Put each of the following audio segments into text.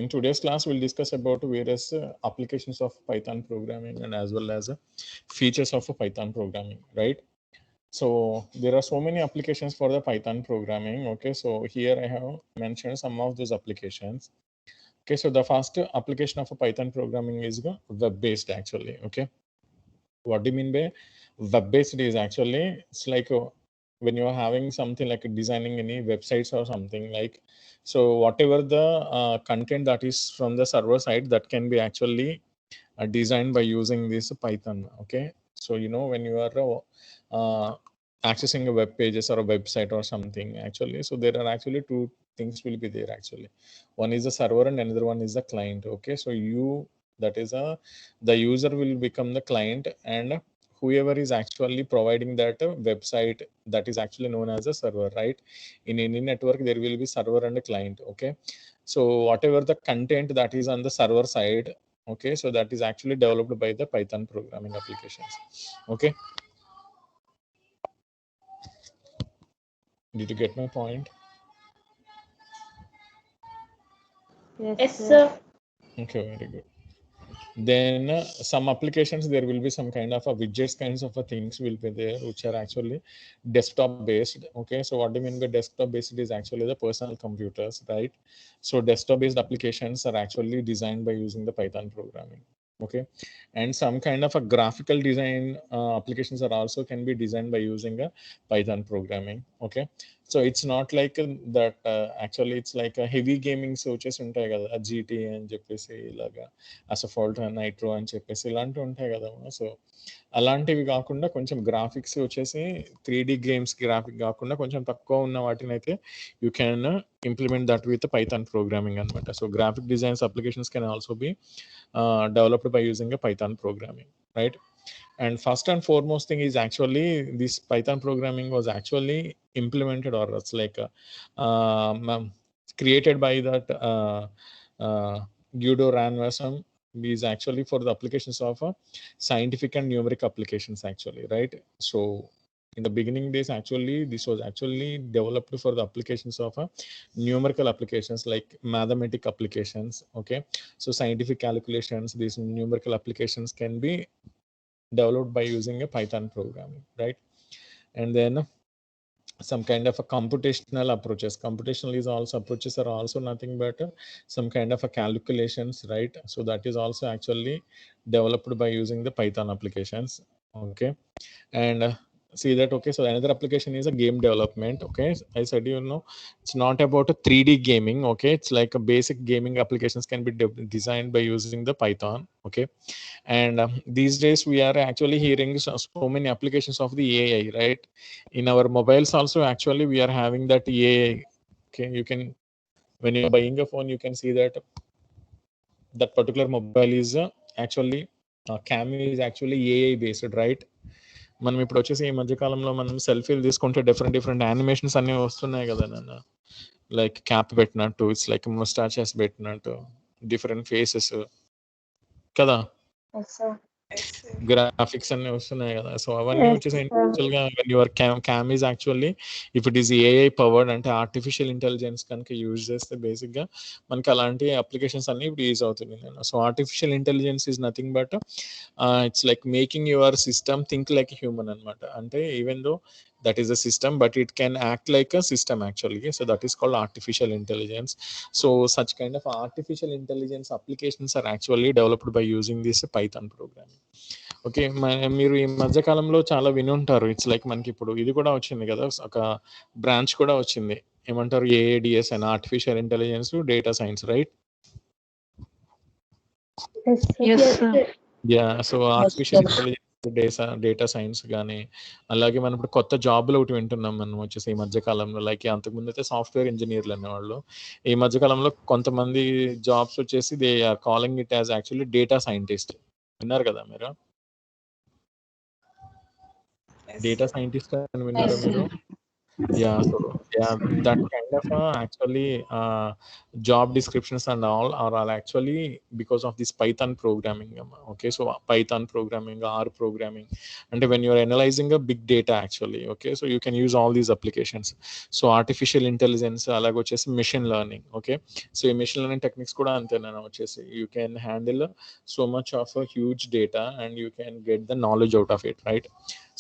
in today's class, we'll discuss about various applications of Python programming and as well as features of Python programming, right? So there are so many applications for the Python programming. Okay, so here I have mentioned some of those applications. Okay, so the first application of a Python programming is web-based actually. Okay, what do you mean by web-based? Is actually it's like when you're having something like designing any websites or something like, so whatever the content that is from the server side, that can be actually designed by using this Python. Okay, so when you are accessing a web pages or a website or something actually, so there are actually two things will be there actually. One is the server and another one is the client. Okay, so that is the user will become the client, and whoever is actually providing that website, that is actually known as a server, right? In any network there will be server and a client. Okay, so whatever the content that is on the server side, okay, so that is actually developed by the Python programming applications. Okay, did you get my point? Yes, sir. Okay, very good. Then some applications, there will be some kind of a widgets kinds of a things will be there, which are actually desktop based. Okay, so what do you mean by desktop based? Is actually the personal computers, right? So desktop based applications are actually designed by using the Python programming. Okay, and some kind of a graphical design applications are also can be designed by using a Python programming. Okay, so it's not like that actually it's like a heavy gaming వచ్చేసి ఉంటాయి కదా, GT అని చెప్పేసి ఇలాగా అసఫాల్ట్ nitro అని చెప్పేసి ఇలాంటివి ఉంటాయి కదా. సో అలాంటివి కాకుండా కొంచెం గ్రాఫిక్స్ వచ్చేసి 3D గేమ్స్ గ్రాఫిక్ కాకుండా కొంచెం తక్కువ ఉన్న వాటిని అయితే you can implement that with Python programming అనమాట. So graphic designs applications can also be developed by using a Python programming, right? And first and foremost thing is actually this Python programming was actually implemented, or it's like created by that Guido Ranvasam. Is actually for the applications of scientific and numeric applications actually, right? So in the beginning days actually this was actually developed for the applications of numerical applications like mathematic applications. Okay, so scientific calculations, these numerical applications can be developed by using a Python programming, right? And then some kind of a computational approaches. Computational is also approaches are also nothing but some kind of a calculations, right? So that is also actually developed by using the Python applications. Okay, and see that. Okay, so another application is a game development. Okay, I said it's not about a 3D gaming. Okay, it's like a basic gaming applications can be designed by using the Python. Okay, and these days we are actually hearing so many applications of the AI, right? In our mobiles also actually we are having that AI. Okay, you can, when you're buying a phone, you can see that that particular mobile is actually Cameo is actually AI based, right? మనం ఇప్పుడు వచ్చేసి ఈ మధ్యకాలంలో మనం సెల్ఫీలు తీసుకుంటే different different animations అన్ని వస్తున్నాయి కదా నాన్న. లైక్ క్యాప్ పెట్టినట్టు, ఇట్స్ లైక్ ముస్టాచెస్ పెట్టినట్టు, డిఫరెంట్ ఫేసెస్ కదా, గ్రాఫిక్స్ అన్ని వస్తున్నాయి కదా. సో అవన్నీ వచ్చేసి యాక్చువల్గా when your cam is actually if it is AI powered, అంటే ఆర్టిఫిషియల్ ఇంటెలిజెన్స్ కనుక యూజ్ చేస్తే బేసిక్గా మనకి అలాంటి అప్లికేషన్స్ అన్ని ఇప్పుడు యూజ్ అవుతుంది. So artificial intelligence is nothing but it's like making your system think like human అనమాట. అంటే even though that is a system, but it can act like a system actually. So that is called artificial intelligence. So such kind of artificial intelligence applications are actually developed by using this Python programming. Okay, మీరు ఈ మధ్య కాలంలో చాలా వినుంటారు. It's like మనకి ఇప్పుడు ఇది కూడా వచ్చింది కదా, ఒక బ్రాంచ్ కూడా వచ్చింది, ఏమంటారు, AADS అని, artificial intelligence data science, right? Yeah, so artificial intelligence data science కానీ, అలాగే మనం ఇప్పుడు కొత్త జాబులు ఒకటి వింటున్నాం మనం వచ్చేసి ఈ మధ్యకాలంలో. లైక్ అంతకుముందు అయితే సాఫ్ట్వేర్ ఇంజనీర్లు అనేవాళ్ళు, ఈ మధ్యకాలంలో కొంతమంది జాబ్స్ వచ్చేసి they are calling it as actually data scientist. విన్నారు కదా మీరు? డేటా సైంటిస్ట్ అని విన్నారా మీరు? Yeah, so yeah, that kind kind of actually job descriptions and all actually because of this Python programming. Okay, so Python programming, R programming, and when you're analyzing a big data actually, okay, so you can use all these applications. So artificial intelligence అలాగ వచ్చేసి machine learning. Okay, so ఈ machine learning techniques కూడా అంతేనా వచ్చేసి you can handle so much of a huge data and you can get the knowledge out of it, right?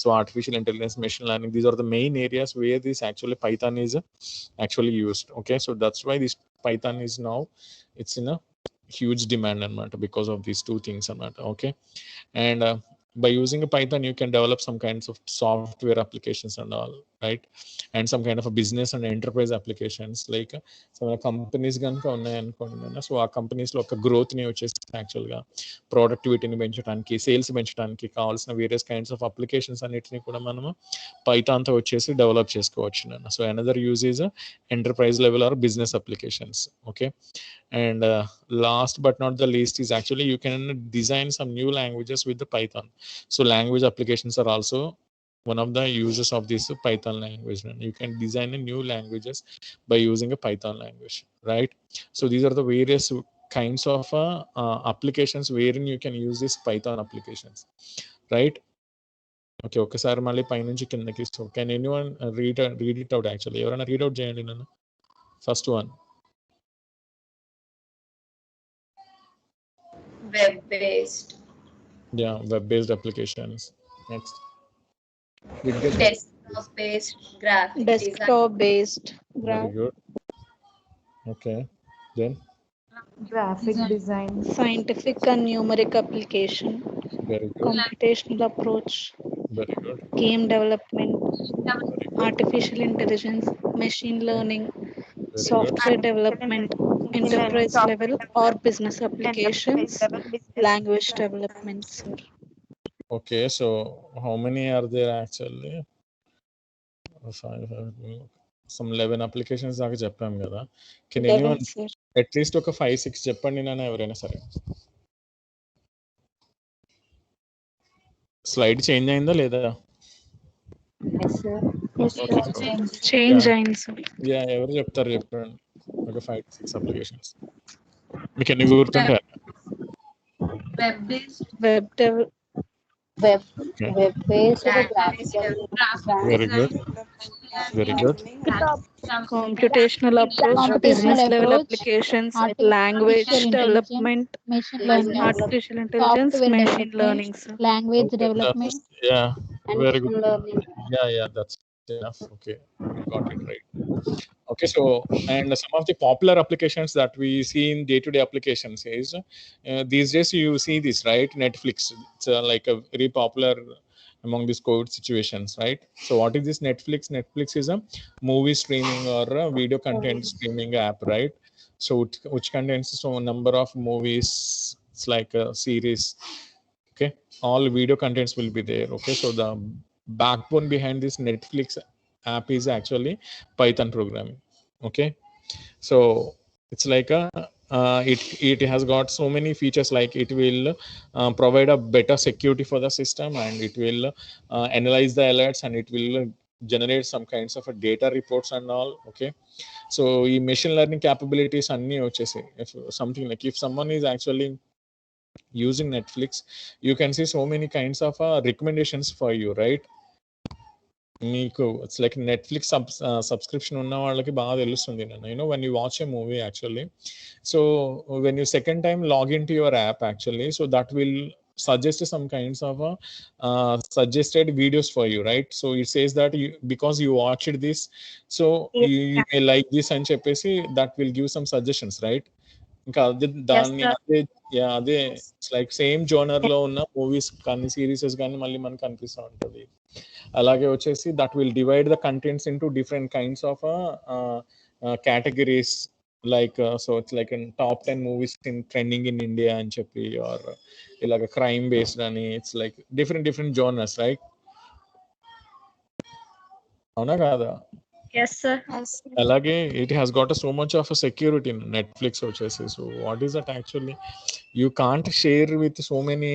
So artificial intelligence, machine learning, these are the main areas where this actually Python is actually used. Okay, so that's why this Python is now, it's in a huge demand because of these two things. Okay, and by using a Python you can develop some kinds of software applications and all, right? And some kind of a business and enterprise applications, like some companies కనుక ఉన్నాయనుకోండి, so ఆ కంపెనీస్లో ఒక గ్రోత్ని వచ్చేసి యాక్చువల్గా ప్రొడక్టివిటీని పెంచడానికి, sales పెంచడానికి కావాల్సిన వేరియస్ కైండ్స్ ఆఫ్ అప్లికేషన్స్ అన్నిటిని కూడా మనము పైథాన్తో వచ్చేసి డెవలప్ చేసుకోవచ్చు. So another use is enterprise level or business applications. Okay, and last but not the least is actually you can design some new languages with the Python. So language applications are also one of the uses of this Python language. You can design a new languages by using a Python language, right? So these are the various kinds of applications wherein you can use this Python applications, right? Okay, ఒకసారి మళ్ళీ పైనుంచి కిందకి. So can anyone read it out actually? ఎవరైనా read out చేయండి నన్ను. First one. Web-based. Yeah, web-based applications. Next. Desktop-based graphic design. Desktop-based Very good. Okay. Then graphic design, scientific and numeric application, very good. computational approach, Very good. game development, Very good. artificial intelligence, machine learning, Very software development, enterprise level or business applications, language development, sir. Okay, so how many are there actually? Some 11 applications దాకా చెప్పాం కదా. Can 11, anyone sir. at least ఒక 5-6 చెప్పండి నాన్న, ఎవరైనా సరే. Slide change అయిందా లేదా? Yes, sir. Okay. Change అయింది, sir. యా, ఎవరు చెప్తారు చెప్పండి. ఒక 5-6 అప్లికేషన్స్ మీకు ఎన్ని గుర్తుంటాయి? Web-based Very good. Very good. Computational approach, business level applications, language development, artificial intelligence, machine learning, sir. language Okay, development, yeah, and very good. machine learning. Yeah, that's enough. Okay, you got it right. Okay, so and some of the popular applications that we see in day-to-day applications is these days you see this, right? Netflix. It's like a very popular among these COVID situations, right? So what is this Netflix? Netflix is a movie streaming or a video content streaming app, right? So which contains so number of movies. It's like a series. Okay, all video contents will be there. Okay, so the backbone behind this Netflix app is actually Python programming. Okay, so it's like a it has got so many features, like it will provide a better security for the system, and it will analyze the alerts, and it will generate some kinds of a data reports and all. Okay, so ఈ machine learning capabilities అన్నీ వచ్చేసి, if something like if someone is actually using Netflix, you can see so many kinds of recommendations for you, right? మీకు it's like Netflix subscription ఉన్న వాళ్ళకి బాగా తెలుస్తుంది నేను, when you watch a movie actually, so when you second time log into your app actually, so that will suggest some kinds of suggested videos for you, right? So it says that because you watched this, so you may like this అని చెప్పేసి that will give some suggestions, right? ఇంకా అదే దాన్ని అదే it's like same genre లో ఉన్న movies కానీ serieses కానీ మళ్ళీ మనకు కనిపిస్తూ ఉంటుంది. అలాగే వచ్చేసి that will divide the contents into different kinds of categories, like so it's like top 10 movies in trending in India అని చెప్పి, ఆర్ ఇలాగ క్రైమ్ బేస్డ్ అని, it's like different genres, right? అవునా కాదా? Yes, sir. అలాగే it has got so much of security Netflix వచ్చేసి. So what is that actually? You can't share with so many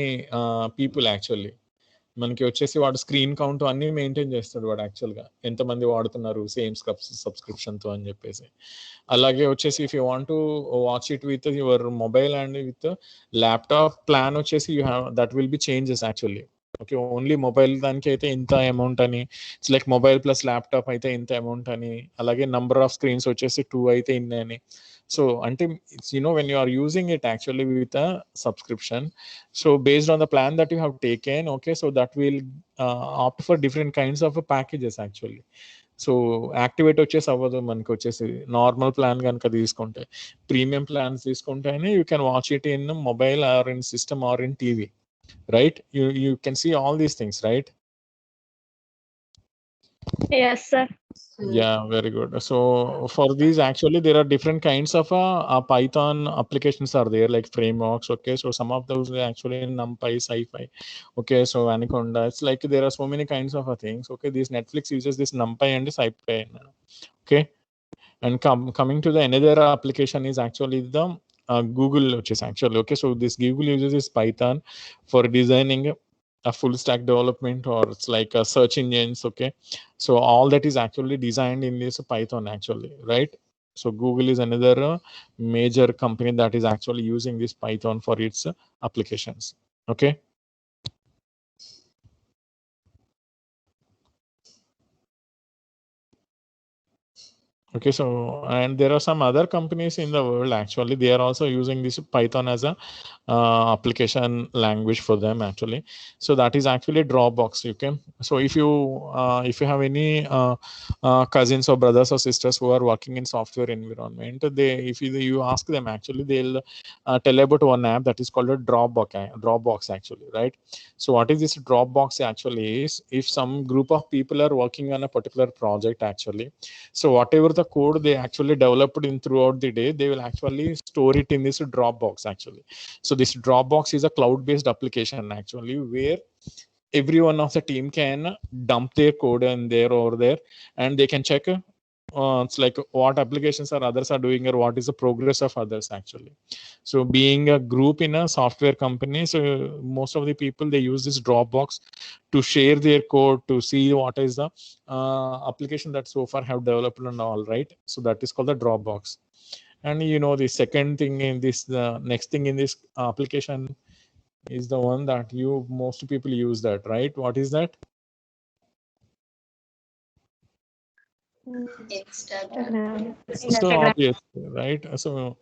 people actually. మనకి వచ్చేసి వాడు screen count అన్ని maintain చేస్తాడు వాడు యాక్చువల్గా ఎంతమంది వాడుతున్నారు సేమ్ సబ్స్క్రిప్షన్తో అని చెప్పేసి. అలాగే వచ్చేసి if you want to watch it with your mobile and with laptop plan వచ్చేసి you have that will be changes actually. Okay, only mobile దానికి అయితే ఇంత అమౌంట్ అని, it's like mobile plus laptop అయితే ఇంత అమౌంట్ అని, అలాగే నంబర్ ఆఫ్ స్క్రీన్స్ వచ్చేసి 2 అయితే ఇన్ని అని. సో అంటే when you are using it actually with a subscription, so based on the plan that you have taken, okay, so that will opt for different kinds of packages actually. So activate వచ్చేసి అవ్వదు మనకి వచ్చేసి normal plan కనుక తీసుకుంటే. Premium plans తీసుకుంటేనే you can watch it in mobile or in system or in TV, right? You can see all these things, right? Yes, sir. Yeah, very good. So for these actually there are different kinds of Python applications are there, like frameworks. Okay, so some of those are actually in NumPy, SciPy. Okay, so Anaconda, it's like there are so many kinds of things. Okay, this Netflix uses this NumPy and SciPy. Okay, and coming to the another application is actually the Google, which is actually, okay, so this Google uses this Python for designing a full stack development, or it's like a search engines. Okay, so all that is actually designed in this Python actually, right? So Google is another major company that is actually using this Python for its applications. Okay. Okay, so and there are some other companies in the world actually, they are also using this Python as a application language for them actually. So that is actually Dropbox. Okay, so if you have any cousins or brothers or sisters who are working in software environment, if you ask them actually, they'll tell about one app that is called a Dropbox actually, right? So what is this Dropbox actually is, if some group of people are working on a particular project actually, so whatever the code they actually developed in throughout the day, they will actually store it in this Dropbox actually. So this Dropbox is a cloud-based application actually, where everyone of the team can dump their code in there over there, and they can check it's like what applications are others are doing, or what is the progress of others actually. So being a group in a software company, so most of the people, they use this Dropbox to share their code, to see what is the application that so far have developed and all, right? So that is called the Dropbox. And the second thing in this, the next thing in this application is the one that most people use that, right? What is that? Instagram. So obvious, right? So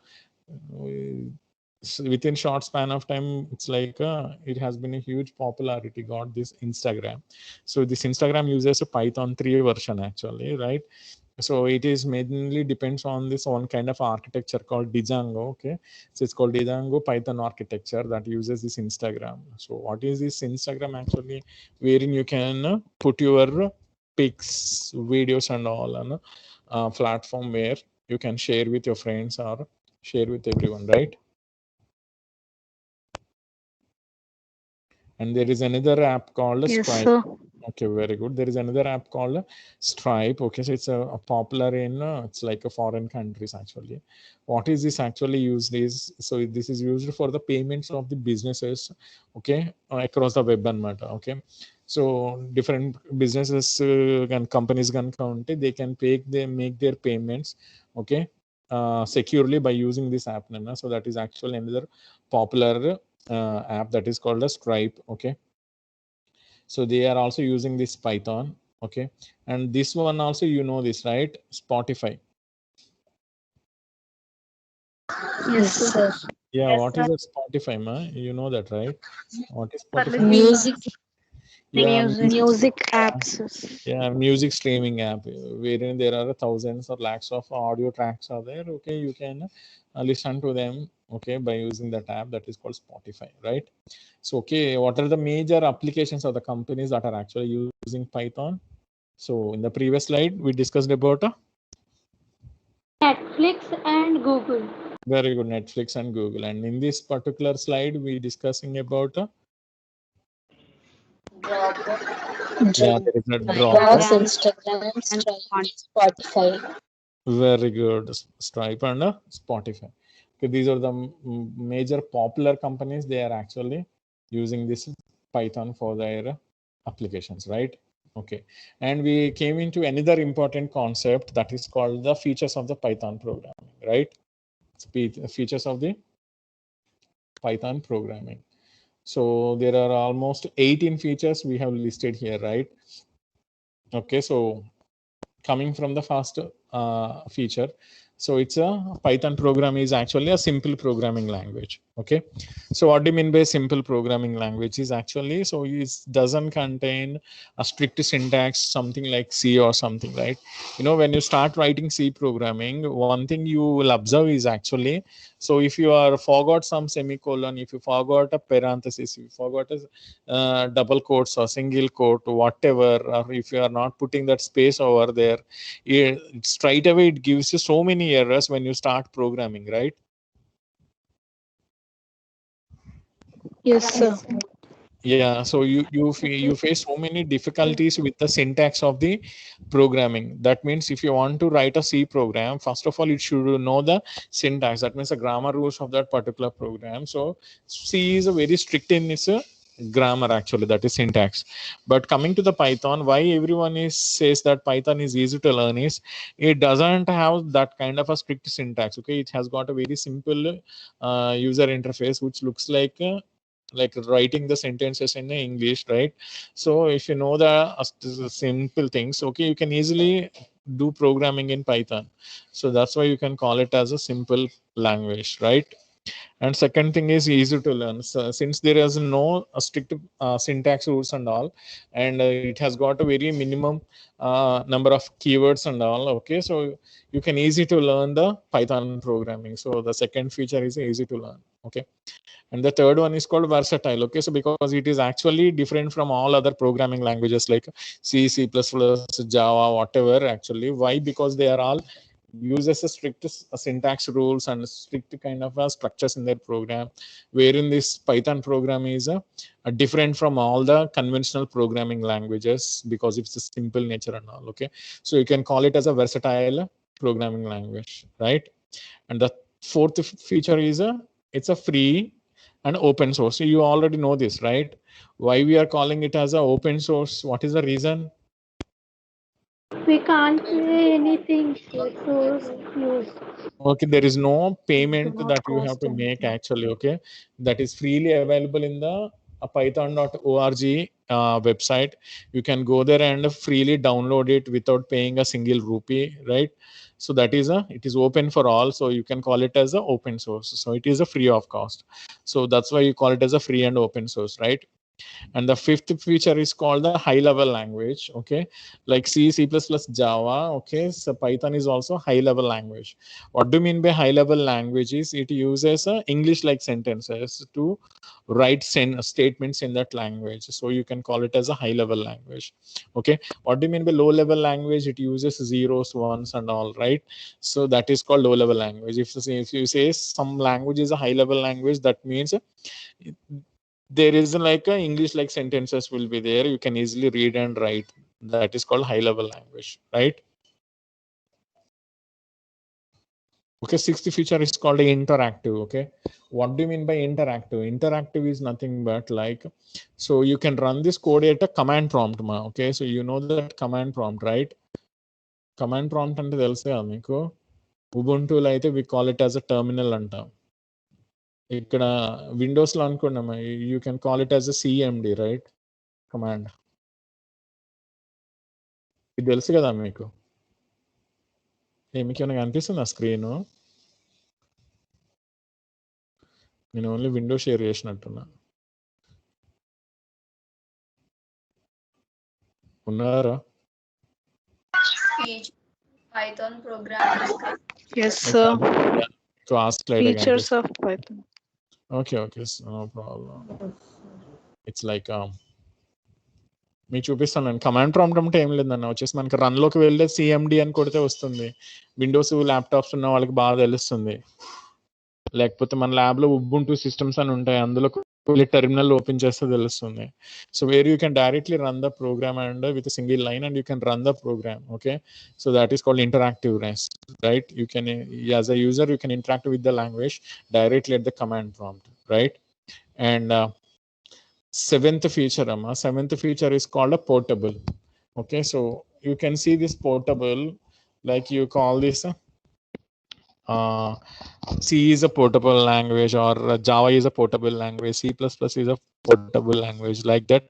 within short span of time, it's like it has been a huge popularity got this Instagram. So this Instagram uses a Python 3 version actually, right? So it is mainly depends on this one kind of architecture called Django. Okay, so it's called Django Python architecture that uses this Instagram. So what is this Instagram actually? Wherein you can put your pics, videos and all on a platform where you can share with your friends or share with everyone, right? And there is another app called Yes, Stripe. sir. Okay, very good. There is another app called Stripe. Okay, so it's a popular in it's like a foreign countries actually. What is this actually used is, so this is used for the payments of the businesses, okay, across the web and matter. Okay, so different businesses and companies can count it, they can make their payments, okay, securely by using this app. So that is actually another popular app that is called a Stripe. Okay, so they are also using this Python. Okay, and this one also, this, right? Spotify. Yes, sir. Yeah, Yes, what is a Spotify, ma? You know that, right? What is For Spotify? Music. Yeah, music apps. yeah, music streaming app, wherein there are thousands or lakhs of audio tracks are there. Okay, you can listen to them, okay, by using that app that is called Spotify, right? So okay, what are the major applications of the companies that are actually using Python? So in the previous slide we discussed about Netflix and Google. very good, Netflix and Google, and in this particular slide we discussing about yeah, there is a Dropbox, Dropbox. Instagram, Stripe, Spotify. Very good, Stripe and Spotify. Okay, these are the major popular companies. They are actually using this Python for their applications, right? Okay, and we came into another important concept that is called the features of the Python programming, right? Features of the Python programming. So there are almost 18 features we have listed here, right? Okay, so coming from the first feature, so it's a Python program is actually a simple programming language. Okay, so what do you mean by simple programming language? Is actually, so it doesn't contain a strict syntax, something like C or something, right? You know, when you start writing C programming, one thing you will observe is actually, so if you are forgot some semicolon, if you forgot a parenthesis, if you forgot a double quotes or single quote, whatever, or if you are not putting that space over there, straight away it gives you so many errors when you start programming, right? Yes, sir. Yeah, so you face so many difficulties with the syntax of the programming. That means if you want to write a C program, first of all it should know the syntax. That means the grammar rules of that particular program. So C is a very strict in its grammar, actually, that is syntax. But coming to the Python, why everyone is says that Python is easy to learn is it doesn't have that kind of a strict syntax. Okay, it has got a very simple user interface which looks like writing the sentences in English, right? So if you know the simple things, okay, you can easily do programming in Python. So that's why you can call it as a simple language, right? And second thing is easy to learn. So since there is no strict syntax rules and all, and it has got a very minimum number of keywords and all, okay, so you can easy to learn the Python programming. So the second feature is easy to learn. Okay, and the third one is called versatile. Okay, so because it is actually different from all other programming languages like C, C++, Java, whatever. Actually, why? Because they are all uses a strict syntax rules and strict kind of structures in their program, wherein this Python program is different from all the conventional programming languages because it's a simple nature and all. Okay, so you can call it as a versatile programming language, right? And the fourth feature is it's a free and open source. So you already know this, right? Why we are calling it as a open source? What is the reason? We can't say anything, so use. Okay, there is no payment Not that you have cost to make anything. actually. Okay, that is freely available in the python.org website. You can go there and freely download it without paying a single rupee, right? So that is it is open for all, so you can call it as a open source. So it is a free of cost. So that's why you call it as a free and open source, right? And the fifth feature is called the high level language. Okay, like C, C++, Java. Okay, so Python is also high level language. What do you mean by high level language? Is it uses English like sentences to write statements in that language, so you can call it as a high level language. Okay, what do you mean by low level language? It uses zeros, ones and all, right? So that is called low level language. If you say some language is a high level language, that means there is like a English like sentences will be there, you can easily read and write. That is called high level language, right? Okay, sixth feature is called interactive. Okay, what do you mean by interactive? Interactive is nothing but like, so you can run this code at a command prompt okay, so you know that command prompt, right? Command prompt అంటే తెలుసు కదా మీకు. ఉబుంటూలో అయితే we call it as a terminal అంటాం. ఇక్కడ Windows లో అనుకున్నామా, you can call it as a CMD, right? Command. ఇది తెలుసు కదా మీకు. మీకు ఏమైనా కనిపిస్తుంది ఆ స్క్రీన్? నేను ఓన్లీ విండో షేర్ చేసినట్టున్నా. ఉన్నారా? Python programming. Yes, sir. ఆ slide Features of Python. Okay okay, no problem. It's like మీకు చూపిస్తాను నేను. కమాండ్ ప్రాంప్ట్ అంటే ఏం లేదన్న, వచ్చేసి మనకి రన్లోకి వెళ్ళే CMD అని కొడితే వస్తుంది. విండోస్ ల్యాప్టాప్స్ ఉన్న వాళ్ళకి బాగా తెలుస్తుంది. లేకపోతే మన ల్యాబ్లో ఉబుంటూ సిస్టమ్స్ అని ఉంటాయి, అందులో టెర్మినల్ ఓపెన్ చేస్తే తెలుస్తుంది. So where you can directly run the program and with single line and you can run the program. Okay, so that is called interactiveness, right? You can, as a user, you can interact with the language directly at the command prompt, right? And seventh feature, Amma. Seventh feature is called a portable. Okay, so you can see this portable, like you call this C is a portable language, or Java is a portable language, C++ is a portable language. Like that,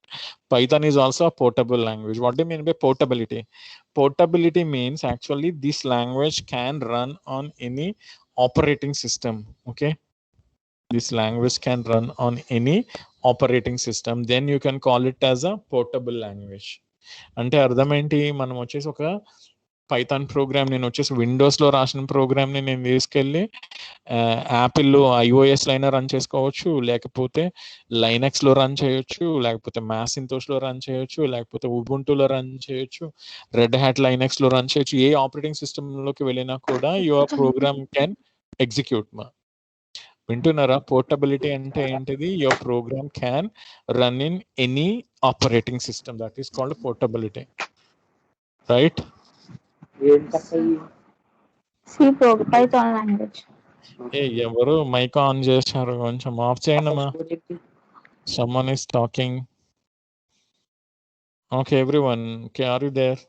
Python is also a portable language. What do you mean by portability? Portability means actually this language can run on any operating system. Okay, this language can run on any operating system. Then you can call it as a portable language. అంటే అర్థం ఏంటి, మనం వచ్చేసి ఒక Python program నేను వచ్చేసి విండోస్లో రాసిన ప్రోగ్రామ్ని నేను తీసుకెళ్ళి యాపిల్లో ఐఓఎస్లో అయినా రన్ చేసుకోవచ్చు, లేకపోతే లైనక్స్లో రన్ చేయొచ్చు, లేకపోతే మ్యాసింతోష్లో రన్ చేయొచ్చు, లేకపోతే ఉబుంటులో రన్ చేయొచ్చు, రెడ్ హ్యాట్ లైనక్స్లో రన్ చేయొచ్చు. ఏ ఆపరేటింగ్ సిస్టంలోకి వెళ్ళినా కూడా యువర్ ప్రోగ్రామ్ కెన్ ఎగ్జిక్యూట్. వింటున్నారా? పోర్టబిలిటీ అంటే ఏంటిది? Your program can run in any operating system, that is called portability, right? Python language. ఏ ఎవరు మైక్ ఆన్ చేశారు? కొంచెం ఆఫ్ చేయండి అమ్మా. Someone is talking. Okay everyone, okay, are you there?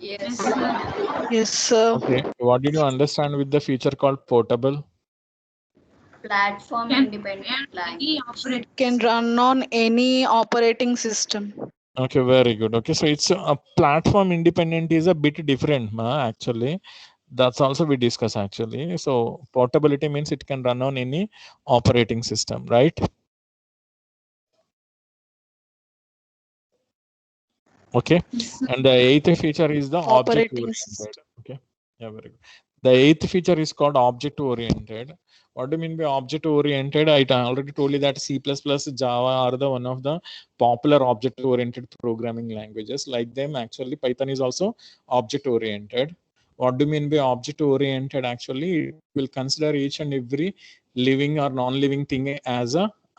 Yes. Yes, sir. Okay, what did you understand with the feature called portable? Platform independent language. Can run on any operating system. Okay, very good. Okay, so it's a platform independent is a bit different, actually. That's also we discuss actually. So portability means it can run on any operating system, right? Okay, and the eighth feature is the object Operating oriented. Okay, yeah, very good. The eighth feature is called object oriented. What do you mean by object oriented? I already told you that C++, Java are the one of the popular object oriented programming languages. Like them, actually Python is also object oriented. What do you mean by object oriented? Actually, it will consider each and every living or non-living thing as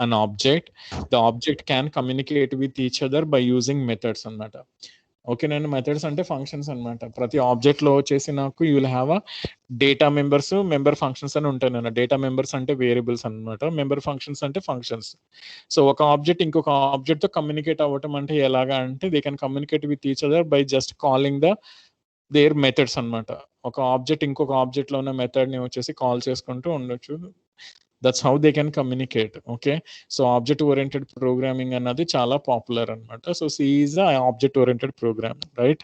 an object. The object can communicate with each other by using methods అన్నమాట. ఓకే, నేను methods అంటే functions అనమాట. ప్రతి ఆబ్జెక్ట్లో వచ్చేసి నాకు you will have a data members, member functions అని ఉంటాయి. నేను డేటా మెంబర్స్ అంటే వేరియబుల్స్ అనమాట, మెంబర్ ఫంక్షన్స్ అంటే ఫంక్షన్స్. సో ఒక ఆబ్జెక్ట్ ఇంకొక ఆబ్జెక్ట్తో కమ్యూనికేట్ అవ్వటం అంటే ఎలాగా అంటే they can communicate with each other by just calling their methods అనమాట. ఒక ఆబ్జెక్ట్ ఇంకొక ఆబ్జెక్ట్లో ఉన్న మెథడ్ని వచ్చేసి కాల్ చేసుకుంటూ ఉండొచ్చు. That's how they can communicate. Okay, so object oriented programming అన్నది చాలా పాపులర్ అన్నమాట. So C is a object oriented program, right?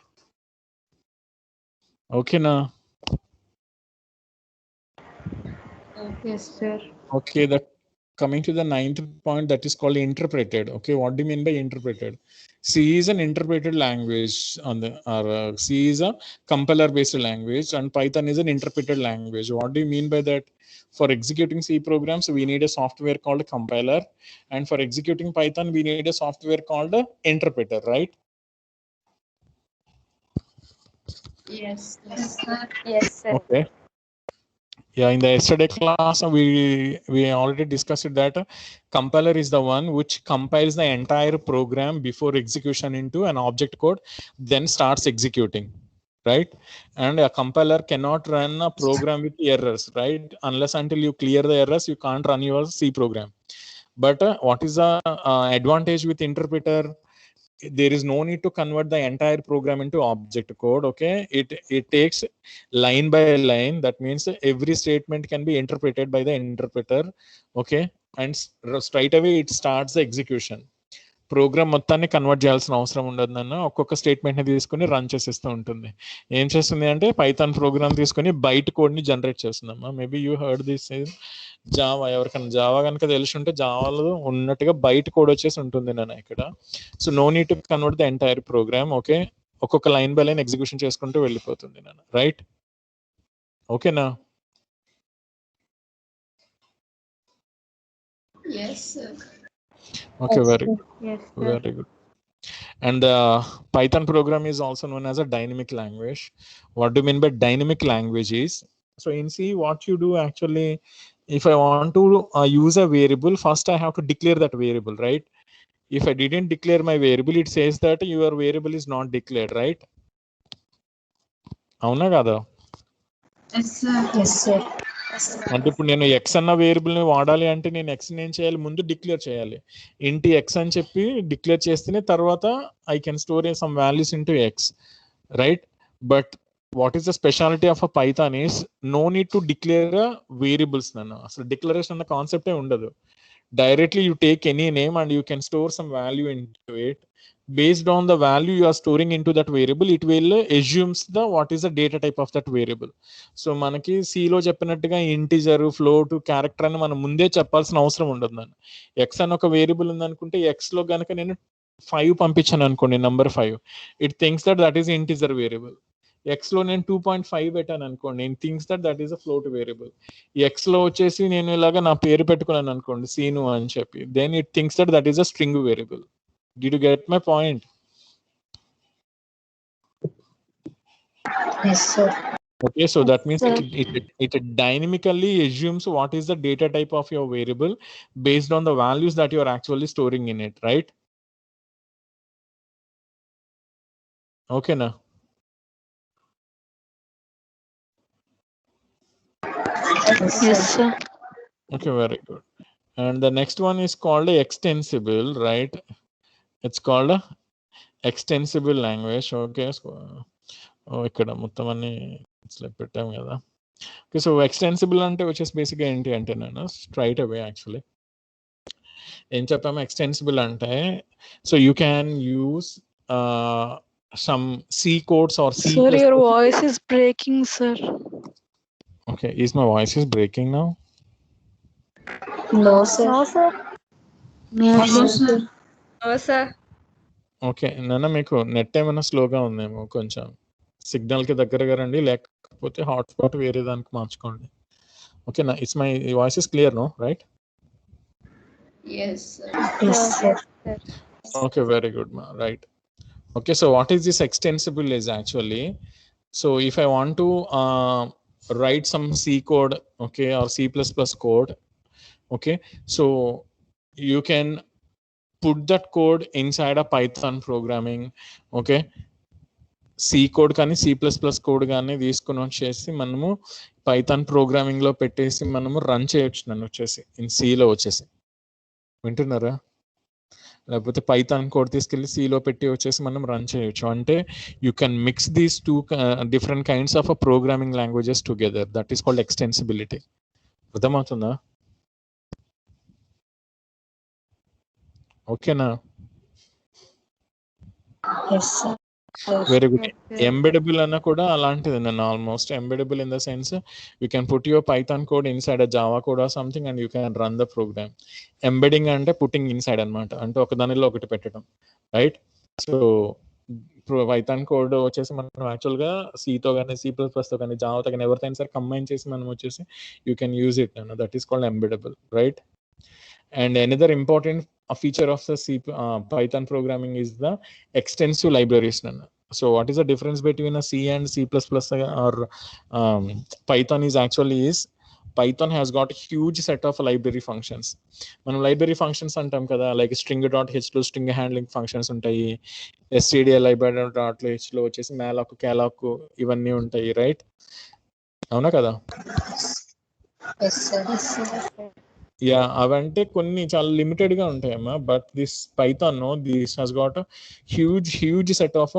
Okay na? Yes, sir. Okay, that coming to the ninth point, that is called interpreted. Okay, what do you mean by interpreted? C is an interpreted language C is a compiler based language, and Python is an interpreted language. What do you mean by that? For executing C programs, we need a software called compiler, and for executing Python, we need a software called interpreter, right? Yes. Yes, sir. Okay. Yeah, in the yesterday class, we already discussed that compiler is the one which compiles the entire program before execution into an object code, then starts executing, right? And a compiler cannot run a program with errors, right? Unless until you clear the errors, you can't run your C program. But what is the advantage with interpreter? There is no need to convert the entire program into object code. Okay, it takes line by line. That means every statement can be interpreted by the interpreter. Okay, and straight away it starts the execution. Program మొత్తాన్ని convert చేయాల్సిన అవసరం ఉండదు నన్ను. ఒక్కొక్క స్టేట్మెంట్ని తీసుకుని run చేసేస్తూ ఉంటుంది. ఏం చేస్తుంది అంటే పైథాన్ ప్రోగ్రామ్ తీసుకుని బైట్ కోడ్ని జనరేట్ చేస్తుందమ్మా. Maybe you heard this Java. ఎవరికైనా జావా కనుక తెలిసి ఉంటే జావాలో ఉన్నట్టుగా బైట్ కోడ్ వచ్చేసి ఉంటుంది నన్ను ఇక్కడ. So no need to convert the entire program. Okay, ఒక్కొక్క లైన్ బై లైన్ ఎగ్జిక్యూషన్ చేసుకుంటూ వెళ్ళిపోతుంది నన్ను, రైట్? ఓకేనా? Yes, sir. Okay, very good. Yes, sir. Very good. And the Python program is also known as a dynamic language. What do you mean by dynamic language is, so in C, what you do actually, if I want to use a variable, first I have to declare that variable, right? If I didn't declare my variable, it says that your variable is not declared, right? Avuna kada? Yes, sir. Yes, sir. అంటే ఇప్పుడు నేను X అన్న variable ని వాడాలి అంటే నేను X ఏం చేయాలి, ముందు డిక్లేర్ చేయాలి. ఇంటి ఎక్స్ అని చెప్పి డిక్లేర్ చేస్తేనే తర్వాత I can store some values into x, right? But what is the speciality of a Python is no need to declare variables. నన్ను అసలు డిక్లరేషన్ అన్న కాన్సెప్టే ఉండదు. Directly you take any name and you can store some value into it. Based on the value you are storing into that variable, it will assumes the what is the data type of that variable. So మనకి C లో చెప్పినట్టుగా integer, float, character అని మనం ముందే చెప్పాల్సిన అవసరం ఉండదు. నన్ను ఎక్స్ అని ఒక వేరియబుల్ ఉందనుకుంటే ఎక్స్ లో కనుక నేను 5 పంపించాను అనుకోండి, number 5, it thinks that is integer variable. X లో నేను 2.5 పెట్టాను అనుకోండి, in thinks that is a float variable. X లో వచ్చేసి నేను ఇలాగా నా పేరు పెట్టుకున్నాను అనుకోండి, సీను అని చెప్పి, then it thinks that is a string variable. Did you get my point? Yes, sir. Okay, so that means it dynamically assumes what is the data type of your variable based on the values that you are actually storing in it, right? Okay, na? Yes, sir. Okay, very good. And the next one is called a extensible, right? It's called a extensible language. Okay, so ఇక్కడ మొత్తం అన్ని పెట్టాం కదా. Okay, so extensible అంటే which is basically ఏంటి అంటే నేను straight away actually ఏం చెప్పాము, extensible అంటే so you can use some C codes or C++. Sir, your voice is breaking, sir. Okay, is my voice is breaking now? No, sir. No, sir. No, sir. No, sir. Okay నాన్న, మీకు net ఏమైనా స్లోగా ఉందేమో, కొంచెం సిగ్నల్కి దగ్గరగా రండి, లేకపోతే hotspot వేరే దానికి మార్చుకోండి. ఓకే నా, it's my voice is clear no, right? Yes, sir. Yes, sir. Okay, very good, ma. Right. Okay, so what is this extensible is actually, so if I want to write some C code, okay, or C++ code, okay, so you can put that code inside a Python programming, okay. C code కానీ C++ code కానీ తీసుకుని వచ్చేసి మనము Python programming లో పెట్టేసి మనము run చేయొచ్చు. నన్ను వచ్చేసి ఇన్ సిలో వచ్చేసి, వింటున్నారా? లేకపోతే పైథాన్ కోడ్ తీసుకెళ్ళి సిలో పెట్టి వచ్చేసి మనం రన్ చేయొచ్చు. అంటే you can mix these two different kinds of programming languages together. That is called extensibility. అర్థమవుతుందా? ఓకేనా? Yes, sir. Very good. Embeddable అన్న కూడా అలాంటిది నన్ను, almost embeddable in the sense you can put your Python code inside a Java code or something and you can run the program. Embedding అంటే putting inside అనమాట, అంటే ఒక దానిలో ఒకటి పెట్టడం, రైట్? సో పైథాన్ కోడ్ వచ్చేసి మనం యాక్చువల్గా సితో కానీ C++తో కానీ జావాతో కానీ ఎవరితో సరే కంబైన్ చేసి మనం వచ్చేసి యూ కెన్ యూజ్ ఇట్ అన్న. That is called embeddable, right? And another important feature of the Python programming is the extensive libraries. So what is the difference between a C and C++ or Python is actually is Python has got a huge set of library functions. మనం library functions అంటాం కదా, like string.h లో string handling functions ఉంటాయి, stdlib.h లో వచ్చేసి malloc, calloc ఇవన్నీ ఉంటాయి, right? అవునా కదా? Yes, sir. Yes, sir. Yeah, అవంటే కొన్ని చాలా లిమిటెడ్ గా ఉంటాయమ్మా. But this Python no, this has got huge set of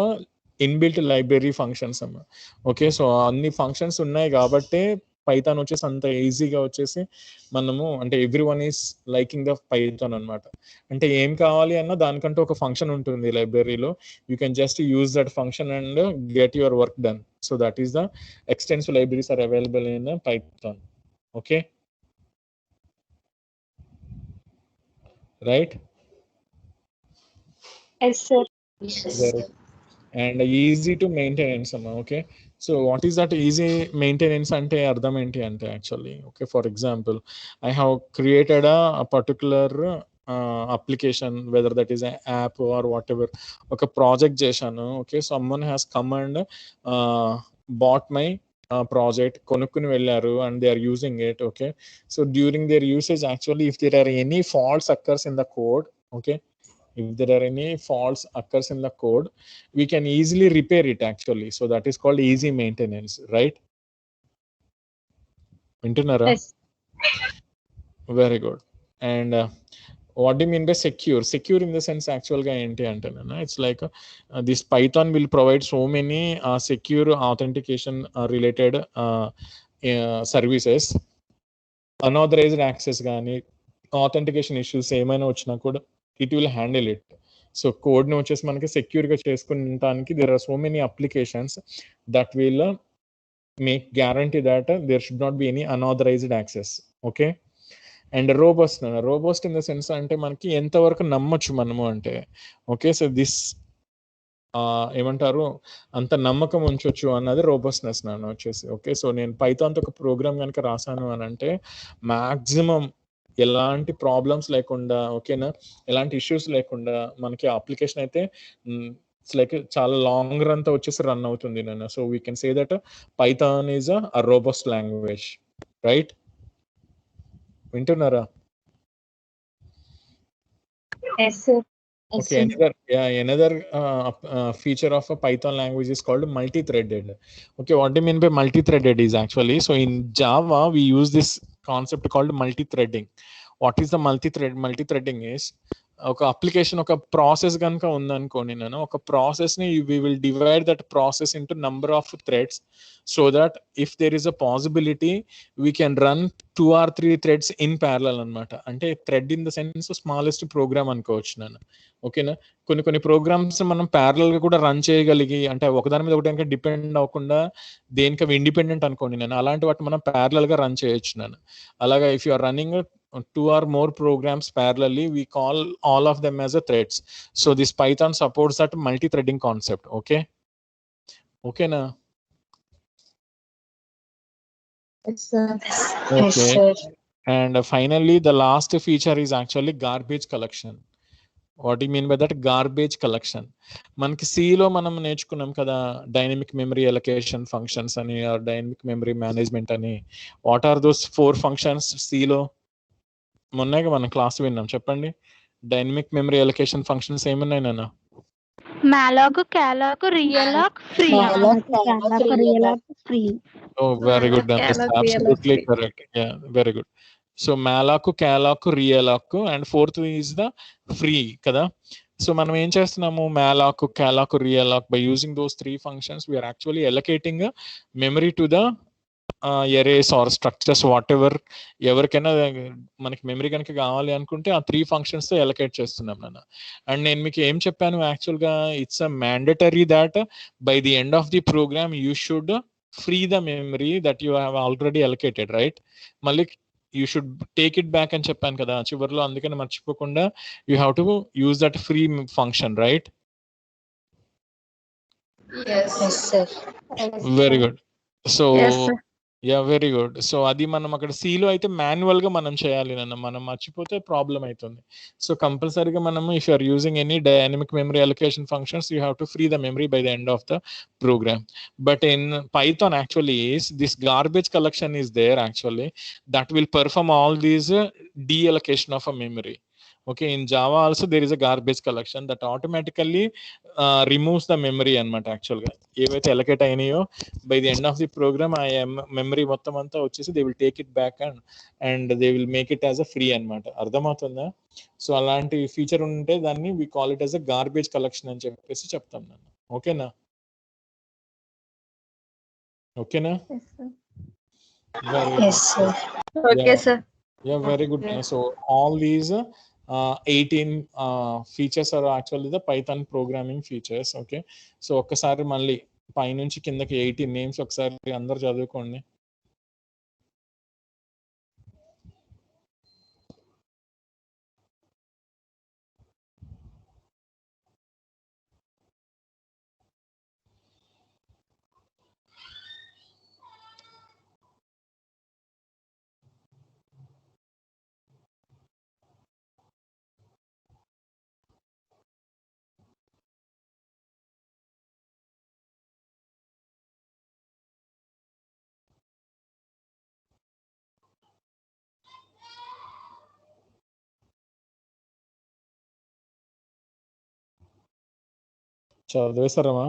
inbuilt library functions అమ్మా. ఓకే, సో అన్ని ఫంక్షన్స్ ఉన్నాయి కాబట్టి పైథాన్ వచ్చేసి అంత ఈజీగా వచ్చేసి మనము, అంటే every one is liking the Python అనమాట. అంటే ఏం కావాలి అన్న దానికంటే ఒక ఫంక్షన్ ఉంటుంది లైబ్రరీలో, you can just use that function and get your work done. So that is the extensive libraries are available in Python. Okay, right? Yes, sir. Yes, Very. sir. And easy to maintain some. Okay, so what is that easy maintenance ante ardham enti ante actually, okay, for example, I have created a particular application, whether that is an app or whatever, okay, project chesanu. Okay, someone has come and bought my project, కొనుక్కుని వెళ్ళారు, and they are using it. Okay, so during their usage actually, if there are any faults occurs in the code, okay, if there are any faults occurs in the code, we can easily repair it actually. So that is called easy maintenance, right? వింటున్నారా? Yes. Very good. And what do you mean by secure? Secure in the sense actually enti antanana, it's like this Python will provide so many secure authentication related services. Unauthorized access గానీ authentication issues ఏమైనా వచ్చినా కూడా it will handle it. So కోడ్ని వచ్చేసి మనకి సెక్యూర్గా చేసుకుంటానికి there are so many applications that will make guarantee that there should not be any unauthorized access. Okay. And robust in the sense అంటే మనకి ఎంతవరకు నమ్మొచ్చు మనము అంటే, ఓకే. సో దిస్ ఏమంటారు, అంత నమ్మకం ఉంచవచ్చు అన్నది రోబోస్నెస్ నన్ను వచ్చేసి. ఓకే. సో నేను పైథాన్తో ఒక ప్రోగ్రామ్ కనుక రాసాను అని అంటే మ్యాక్సిమం ఎలాంటి ప్రాబ్లమ్స్ లేకుండా, ఓకేనా, ఎలాంటి ఇష్యూస్ లేకుండా మనకి అప్లికేషన్ అయితే ఇట్స్ లైక్ చాలా లాంగ్ రన్ తో వచ్చేసి రన్ అవుతుంది నన్ను. So we can say that Python is a robust language, right? వింటున్నారా? Yes, sir. Yes, Okay, sir. another feature of a Python language is called multi-threaded. Okay, what do you mean by multi-threaded is actually, so in Java we use this concept called multi-threading. What is the multi-threading is, ఒక application ఒక process కనుక ఉందనుకోండి, నేను ఒక ప్రాసెస్ని we will divide that process into number of threads so that if there is a possibility we can run 2 or 3 threads in parallel అనమాట. అంటే thread in the sense smallest program అనుకోవచ్చు నేను. ఓకేనా. కొన్ని ప్రోగ్రామ్స్ మనం ప్యారలల్ గా కూడా run చేయగలిగి, అంటే ఒకదాని మీద ఒకటి డిపెండ్ అవ్వకుండా దేనికి ఇండిపెండెంట్ అనుకోండి నేను, అలాంటి వాటి మనం ప్యారలల్ గా రన్ చేయొచ్చు నేను. అలాగా if you are running 2 or more programs parallelly, we call all of them as a threads. So this Python supports that multi-threading concept. Okay na? Yes, sir. Okay. Yes, sir. And finally the last feature is actually garbage collection. What do you mean by that? Garbage collection. మనకి సిలో మనం నేర్చుకున్నాం కదా, dynamic memory allocation functions అని, dynamic memory management అని. What are those 4 functions సిలో? మొన్నే మనం క్లాస్ విన్నాం, చెప్పండి. డైనమిక్ మెమరీ అలొకేషన్ ఫంక్షన్స్ ఏమున్నాయి నాన్న? malloc, calloc, realloc, free. Free. Oh, very good. That is Calloc, absolutely realloc, correct. Yeah, very good. So malloc, calloc, realloc, and fourth is the free kada. So మనం ఏం చేస్తున్నాము, malloc, calloc, realloc, by using those 3 functions we are actually allocating a memory to the arrays or structures, whatever ఎవరికైనా మనకి memory కనుక కావాలి అనుకుంటే ఆ 3 functions తో allocate చేస్తున్నాం నాన్న. అండ్ నేను మీకు ఏం చెప్పాను యాక్చువల్గా, it's a mandatory that by the end of the program you should free the memory that you have already allocated, right? మళ్ళీ you should take it back అని చెప్పాను కదా చివరిలో, అందుకని మర్చిపోకుండా you have to use that free function, right? Yes. Yes, sir. Very good. So Yes, sir. Yeah, very good. So అది మనం అక్కడ సిలో అయితే మాన్యువల్ గా మనం చేయాలి నన్ను, మనం మర్చిపోతే ప్రాబ్లం అవుతుంది. సో కంపల్సరీగా మనం if you are using any dynamic memory allocation functions you have to free the memory by the end of the program. But in Python actually this garbage collection is there actually that will perform all these deallocation of a memory. Okay, in Java also there is a garbage collection that automatically removes the memory అనమాట. యాక్చువల్గా ఏవైతే allocate అయినాయో by the end of the program ఆ memory మొత్తం అంతా వచ్చేసి they will take it back and they will make it as a free అనమాట. అర్థమవుతుందా? సో అలాంటి ఫీచర్ ఉంటే దాన్ని we call it as a garbage collection అని చెప్పేసి చెప్తాం నన్ను. ఓకేనా? ఓకేనా? Yes, sir. Okay, sir. Yeah, very good. So all these 18 features are actually the Python programming features. Okay, so ఒక్కసారి మళ్ళీ పైనుంచి కిందకి 18 నేమ్స్ ఒకసారి అందరు చదువుకోండి. చదివేస్తారమ్మా?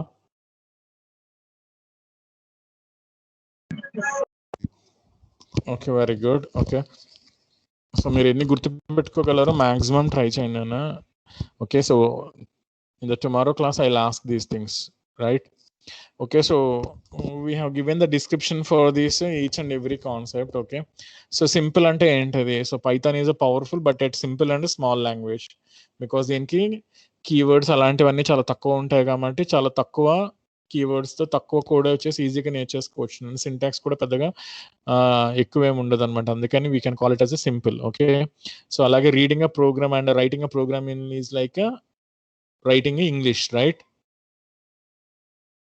Okay, very good. Okay, so మీరు ఎన్ని గుర్తుపెట్టుకోగలరో మాక్సిమం ట్రై చేయండి అన్న. Okay, so in the tomorrow class I'll ask these things, right? Okay, so we have given the description for this each and every concept. Okay, so simple ante entadi, so Python is a powerful but it's simple and small language because దీనికి keywords అలాంటివన్నీ చాలా తక్కువ ఉంటాయి కాబట్టి చాలా తక్కువ కీవర్డ్స్తో తక్కువ code వచ్చేసి ఈజీగా నేర్చేసుకోవచ్చు. సింటాక్స్ కూడా పెద్దగా ఎక్కువేమి ఉండదు అనమాట, అందుకని we can call it as a simple. Okay, so అలాగే reading a program and writing a program is like writing English, right?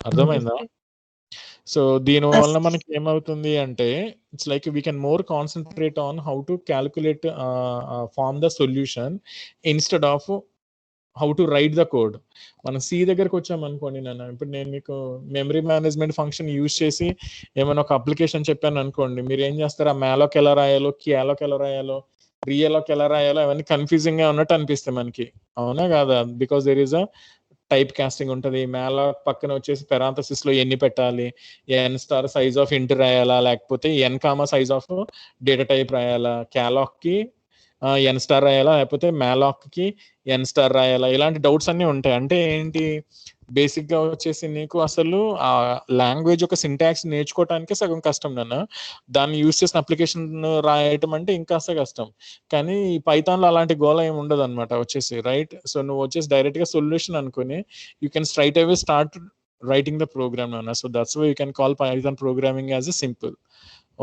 అర్థమైందా? సో దీని వల్ల మనకి ఏమవుతుంది అంటే it's like we can more concentrate on how to calculate form the solution instead of how to write the code. మనం C దగ్గరకు వచ్చామనుకోండి నాన్న, ఇప్పుడు నేను మీకు మెమరీ మేనేజ్మెంట్ ఫంక్షన్ యూజ్ చేసి ఏమైనా ఒక అప్లికేషన్ చెప్పాను అనుకోండి, మీరు ఏం చేస్తారు? ఆ మ్యాలోకి ఎలా రాయాలో, క్యాలోకి ఎలా రాయాలో, రియలోకి ఎలా రాయాలో అవన్నీ కన్ఫ్యూజింగ్ గా ఉన్నట్టు అనిపిస్తాయి మనకి, అవునా కాదా? Because there is a type casting ఉంటుంది. మ్యాలో పక్కన వచ్చేసి పెరాంథసిస్ లో ఎన్ని పెట్టాలి, ఎన్ స్టార్ సైజ్ ఆఫ్ ఇంట్ రాయాలా, లేకపోతే n comma size of data type రాయాలా, క్యాలాక్ కి ఎన్ స్టార్ రాయాలా, లేకపోతే మ్యాలాక్ కి ఎన్ స్టార్ రాయాలా, ఇలాంటి డౌట్స్ అన్ని ఉంటాయి. అంటే ఏంటి, బేసిక్ గా వచ్చేసి నీకు అసలు ఆ లాంగ్వేజ్ యొక్క సింటాక్స్ నేర్చుకోవటానికి సగం కష్టం నాన్న, దాన్ని యూజ్ చేసిన అప్లికేషన్ రాయటం అంటే ఇంకా కష్టం. కానీ ఈ పైథాన్ లో అలాంటి గోల ఏమి ఉండదు అనమాట వచ్చేసి, రైట్? సో నువ్వు వచ్చేసి డైరెక్ట్ గా సొల్యూషన్ అనుకుని you can straight away start writing the program నాన్న. So that's why you can call Python programming as a simple.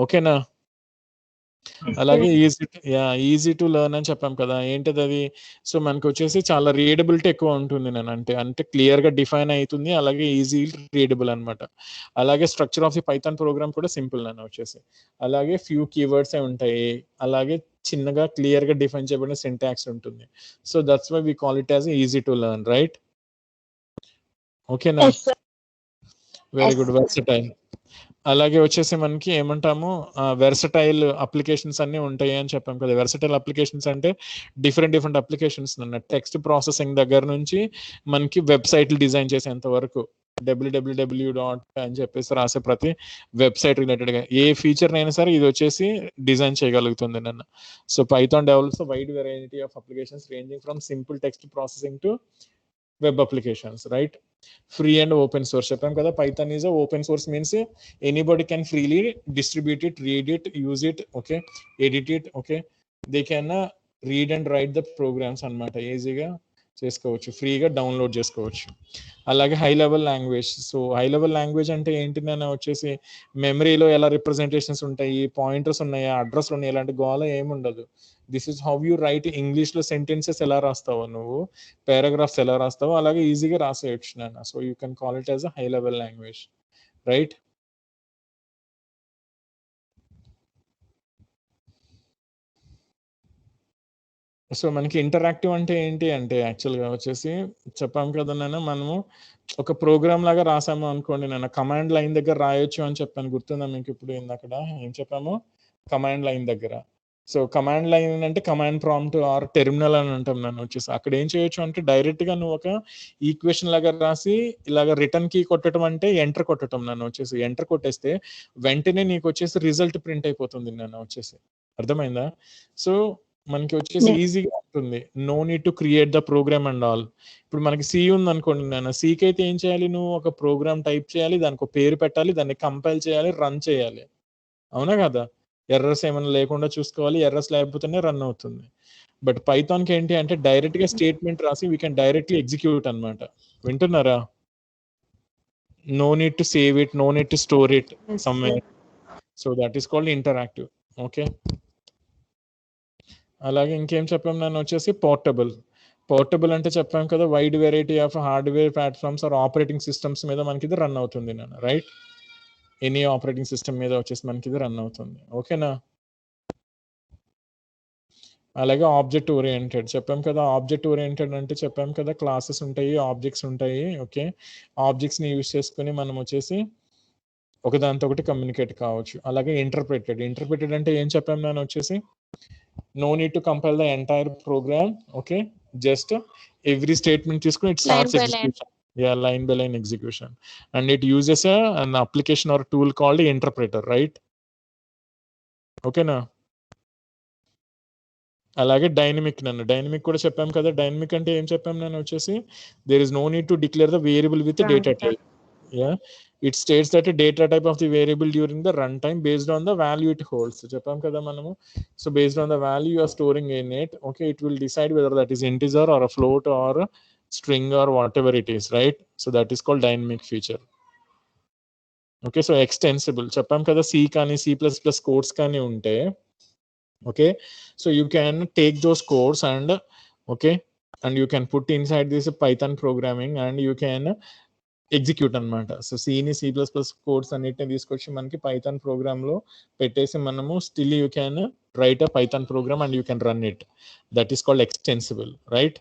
ఓకేనా? అలాగే ఈజీ టు లెర్న్ అని చెప్పాం కదా, ఏంటిది అది? సో మనకు వచ్చేసి చాలా రీడబిలిటీ ఎక్కువ ఉంటుంది నేను అంటే క్లియర్ గా డిఫైన్ అవుతుంది, అలాగే ఈజీ రీడబుల్ అనమాట. అలాగే structure of the Python program కూడా సింపుల్ నన్ను వచ్చేసి, అలాగే ఫ్యూ కీవర్డ్స్ ఉంటాయి, అలాగే చిన్నగా క్లియర్ గా డిఫైన్ చేయబడిన సింటాక్స్ ఉంటుంది. So that's why we call it as easy to learn, right? ఓకేనా? Very good, versatile. అలాగే వచ్చేసి మనకి ఏమంటాము, వెర్సటైల్ అప్లికేషన్స్ అన్ని ఉంటాయి అని చెప్పాం కదా. వెర్సటైల్ అప్లికేషన్స్ అంటే డిఫరెంట్ అప్లికేషన్స్ అన్నట్టు, టెక్స్ట్ ప్రాసెసింగ్ దగ్గర నుంచి మనకి వెబ్సైట్లు డిజైన్ చేసేంత వరకు, www అని చెప్పేసి రాసే ప్రతి వెబ్సైట్ రిలేటెడ్ గా ఏ ఫీచర్ అయినా సరే ఇది వచ్చేసి డిజైన్ చేయగలుగుతుంది నన్ను. So Python develops wide variety of applications ranging from simple text processing to web applications, right? Free and open source చెప్పాం కదా. Python is open source means anybody can freely distribute it, read it, use it, okay, edit it, okay, they can read and write the programs అనమాట, ఈజీగా చేసుకోవచ్చు, ఫ్రీగా download చేసుకోవచ్చు. అలాగే high level language. So high level language అంటే ఏంటి నేను వచ్చేసి మెమరీలో ఎలా రిప్రజెంటేషన్స్ ఉంటాయి, పాయింటర్స్ ఉన్నాయా, అడ్రస్లు ఉన్నాయి, ఇలాంటి గోల ఏమి ఉండదు. This is how you right ఇంగ్లీష్లో సెంటెన్సెస్ ఎలా రాస్తావో నువ్వు, పారాగ్రాఫ్స్ ఎలా రాస్తావో అలాగే ఈజీగా రాసేయచ్చు నాన్న. So you can call it as a high level language, right? So మనకి ఇంటరాక్టివ్ అంటే ఏంటి అంటే యాక్చువల్గా వచ్చేసి చెప్పాం కదా నాన్న, మనము ఒక ప్రోగ్రామ్ లాగా రాసాము అనుకోండి నాన్న, కమాండ్ లైన్ దగ్గర రాయొచ్చు అని చెప్పాను, గుర్తుందా మీకు? ఇప్పుడు అక్కడ ఏం చెప్పాము, కమాండ్ లైన్ దగ్గర. సో కమాండ్ లైన్ అంటే కమాండ్ ప్రాంప్ట్ ఆర్ టెర్మినల్ అని అంటాం నన్ను వచ్చేసి. అక్కడ ఏం చేయొచ్చు అంటే డైరెక్ట్ గా నువ్వు ఒక ఈక్వేషన్ లాగా రాసి ఇలాగ రిటర్న్ కీ కొట్టడం అంటే ఎంటర్ కొట్టడం నన్ను వచ్చేసి. ఎంటర్ కొట్టేస్తే వెంటనే నీకు వచ్చేసి రిజల్ట్ ప్రింట్ అయిపోతుంది నన్ను వచ్చేసి, అర్థమైందా? సో మనకి వచ్చేసి ఈజీగా ఉంటుంది, no need to create the program and all. ఇప్పుడు మనకి సి ఉంది అనుకోండి నాన్న, సికి అయితే ఏం చేయాలి, నువ్వు ఒక ప్రోగ్రామ్ టైప్ చేయాలి, దానికి ఒక పేరు పెట్టాలి, దాన్ని కంపైల్ చేయాలి, రన్ చేయాలి, అవునా కదా? ఎర్రర్స్ ఏమైనా లేకుండా చూసుకోవాలి, ఎర్రర్స్ లేకపోతేనే రన్ అవుతుంది. బట్ పైథాన్కి ఏంటి అంటే డైరెక్ట్ గా స్టేట్మెంట్ రాసి వీ కెన్ డైరెక్ట్లీ ఎగ్జిక్యూట్ అనమాట. వింటున్నారా? No need to save it, no need to store it somewhere. So that is called interactive, okay? అలాగే ఇంకేం చెప్పాం నన్ను వచ్చేసి పోర్టబుల్. పోర్టబుల్ అంటే చెప్పాం కదా, wide variety of hardware platforms or operating systems మీద మనకి ఇది రన్ అవుతుంది నన్ను, రైట్? ఎనీ ఆపరేటింగ్ సిస్టమ్ మీద వచ్చేసి మనకి ఇది రన్ అవుతుంది, ఓకేనా? అలాగే ఆబ్జెక్ట్ ఓరియంటెడ్ చెప్పాం కదా. ఆబ్జెక్ట్ ఓరియంటెడ్ అంటే చెప్పాం కదా, క్లాసెస్ ఉంటాయి, ఆబ్జెక్ట్స్ ఉంటాయి, ఓకే? ఆబ్జెక్ట్స్ని యూజ్ చేసుకుని మనం వచ్చేసి ఒకదానితో ఒకటి కమ్యూనికేట్ కావచ్చు. అలాగే ఇంటర్ప్రిటెడ్ అంటే ఏం చెప్పాం నేను వచ్చేసి, no need to compile the entire program, okay, just every statement తీసుకుని it starts execution. Yeah, line by line execution, and it uses an application or tool called interpreter, right? ఓకేనా? అలాగే డైనమిక్ నన్ను dynamic కూడా చెప్పాం కదా. Dynamic అంటే ఏం చెప్పాం నన్ను వచ్చేసి there is no need to declare the variable with data type. Yeah, it states that a data type of the variable during the runtime based on the value it holds. చెప్పాం కదా మనము. So based on the value you are storing in it, okay, it will decide whether that is integer or a float or a string or whatever it is, right? So that is called dynamic feature. Okay, so extensible చెప్పాం కదా. C కానీ C++ codes కానీ ఉంటే, okay, so you can take those codes and okay, and you can put inside this Python programming and you can execute అనమాట. So సిని C++ codes అన్నిటిని తీసుకొచ్చి మనకి పైథాన్ ప్రోగ్రామ్లో పెట్టేసి మనము still you can write a Python program and you can run it. That is called extensible, right?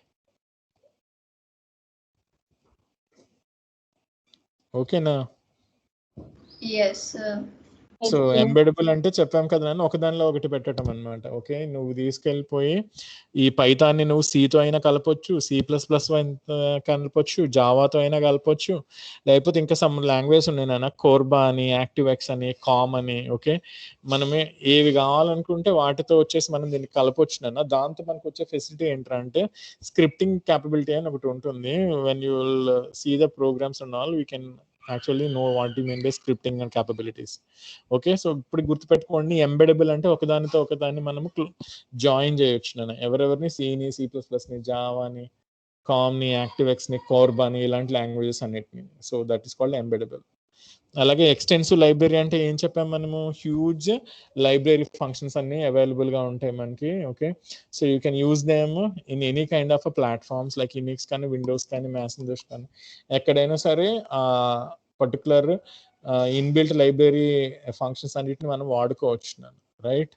ఓకేనా? Yes, sir. So ఎంబెడబుల్ అంటే చెప్పాం కదా నాన్న, ఒకదానిలో ఒకటి పెట్టడం అనమాట. ఓకే, నువ్వు తీసుకెళ్ళిపోయి ఈ పైథాన్ని నువ్వు సితో అయినా కలపొచ్చు, C++ కలపొచ్చు, జావాతో అయినా కలపొచ్చు, లేకపోతే ఇంకా సమ్ లాంగ్వేజ్ ఉన్నాయి నాన్న, కోర్బా అని, యాక్టివ్ఎక్స్ అని, కామ్ అని. ఓకే, మనమే ఏవి కావాలనుకుంటే వాటితో వచ్చేసి మనం దీన్ని కలపొచ్చు నాన్న. దాంతో మనకు వచ్చే ఫెసిలిటీ ఏంటంటే స్క్రిప్టింగ్ క్యాపబిలిటీ అని ఒకటి ఉంటుంది. When you will see the programs and all we can actually know what you mean by scripting and capabilities. Okay, so ఇప్పుడు గుర్తుపెట్టుకోండి, ఎంబెడబుల్ అంటే ఒకదానితో ఒకదాన్ని మనము జాయిన్ చేయొచ్చు నాన్న. ఎవరెవరిని సిని, C++ని, జావాని, కామ్ని, యాక్టివ్ఎక్స్ని, కోర్బాని, ఇలాంటి లాంగ్వేజెస్ అన్నిటిని. So that is called embeddable. అలాగే ఎక్స్టెన్సివ్ లైబ్రరీ అంటే ఏం చెప్పాం మనము, హ్యూజ్ లైబ్రరీ ఫంక్షన్స్ అన్ని అవైలబుల్గా ఉంటాయి మనకి. Okay, so you can use them in any kind of platforms like Unix కానీ, విండోస్ కానీ, మ్యాసింటోష్ కానీ, ఎక్కడైనా సరే పర్టికులర్ ఇన్బిల్ట్ లైబ్రరీ ఫంక్షన్స్ అన్నిటిని మనం వాడుకోవచ్చు, రైట్?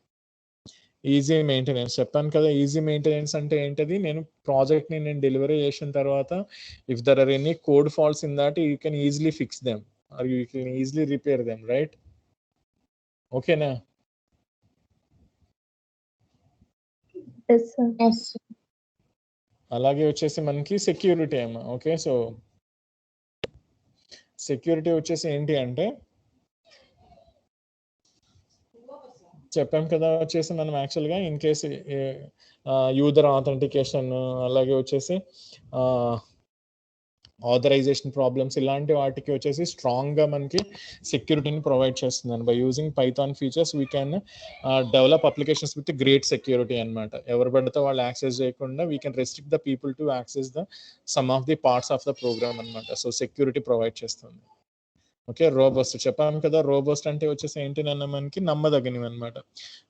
ఈజీ మెయింటెనెన్స్ చెప్పాను కదా. ఈజీ మెయింటెనెన్స్ అంటే ఏంటది, నేను ప్రాజెక్ట్ని నేను డెలివరీ చేసిన తర్వాత if there are any code faults in that you can easily fix them or you can easily repair them, right? Okay na? Yes, sir. Yes, sir. అలాగే వచ్చేసి మనకి సెక్యూరిటీ అమ్మ. ఓకే, సో సెక్యూరిటీ వచ్చేసి ఏంటి అంటే చెప్పాం కదా, వచ్చేసి మనం యాక్చువల్గా ఇన్ కేసు యూజర్ ఆథెంటికేషన్, అలాగే వచ్చేసి ఆథరైజేషన్ ప్రాబ్లమ్స్, ఇలాంటి వాటికి వచ్చేసి స్ట్రాంగ్గా మనకి సెక్యూరిటీని ప్రొవైడ్ చేస్తుందని. By using Python features we can develop applications with great security అనమాట. ఎవరు పడితే వాళ్ళు యాక్సెస్ చేయకుండా we can restrict the people to access the some of the parts of the program అనమాట. సో సెక్యూరిటీ ప్రొవైడ్ చేస్తుంది. Okay, robust చెప్పాము కదా. Robust అంటే వచ్చేసి ఏంటినన్నా మనకి నమ్మదగినవి అనమాట.